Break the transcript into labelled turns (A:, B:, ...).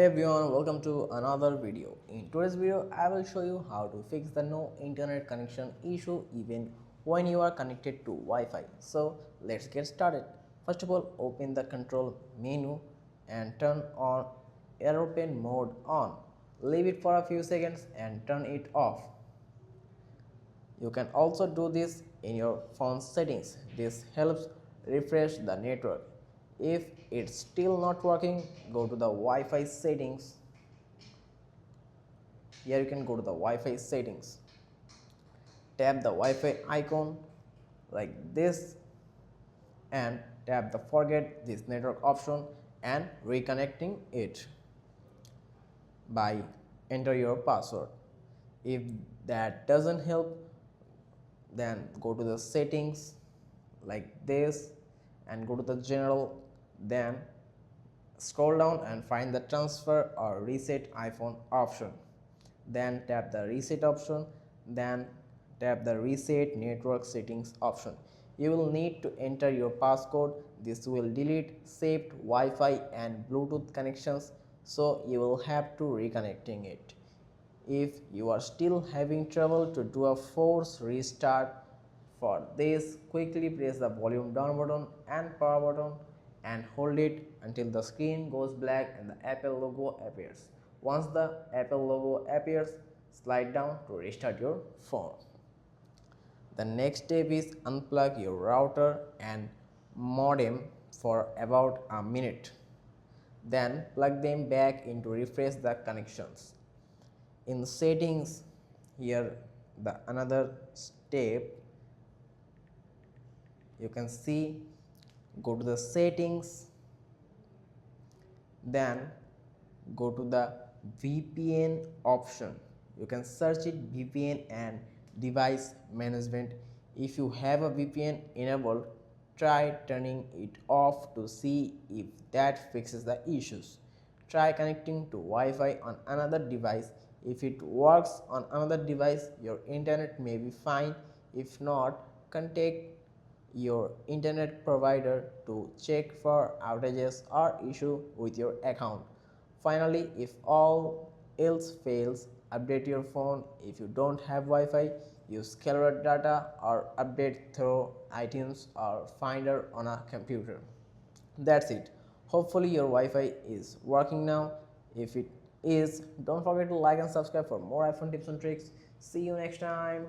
A: Hey everyone, welcome to another video. In today's video, I will show you how to fix the no internet connection issue even when you are connected to Wi-Fi. So let's get started. First of all, open the control menu and turn on aeroplane mode on. Leave it for a few seconds and turn it off. You can also do this in your phone settings. This helps refresh the network. If it's still not working, go to the Wi-Fi settings. Here you can go to the Wi-Fi settings. Tap the Wi-Fi icon like this and tap the forget this network option and reconnecting it by enter your password. If that doesn't help, then go to the settings like this and go to the general, then scroll down and find the transfer or reset iPhone option, then tap the reset option, then tap the reset network settings option. You will need to enter your passcode. This will delete saved Wi-Fi and Bluetooth connections, so you will have to reconnecting it. If you are still having trouble to do a force restart, for this quickly press the volume down button and power button and hold it until the screen goes black and the Apple logo appears. Once the Apple logo appears, slide down to restart your phone. The next step is unplug your router and modem for about a minute. Then plug them back in to refresh the connections. In settings, here the another step, you can see, go to the settings, then go to the VPN option. You can search it VPN and device management. If you have a VPN enabled, try turning it off to see if that fixes the issues. Try connecting to Wi-Fi on another device. If it works on another device, your internet may be fine. If not, contact your internet provider to check for outages or issue with your account. Finally, if all else fails, update your phone. If you don't have Wi-Fi, use cellular data or update through iTunes or Finder on a computer. That's it. Hopefully your Wi-Fi is working now. If it is, don't forget to like and subscribe for more iPhone tips and tricks. See you next time.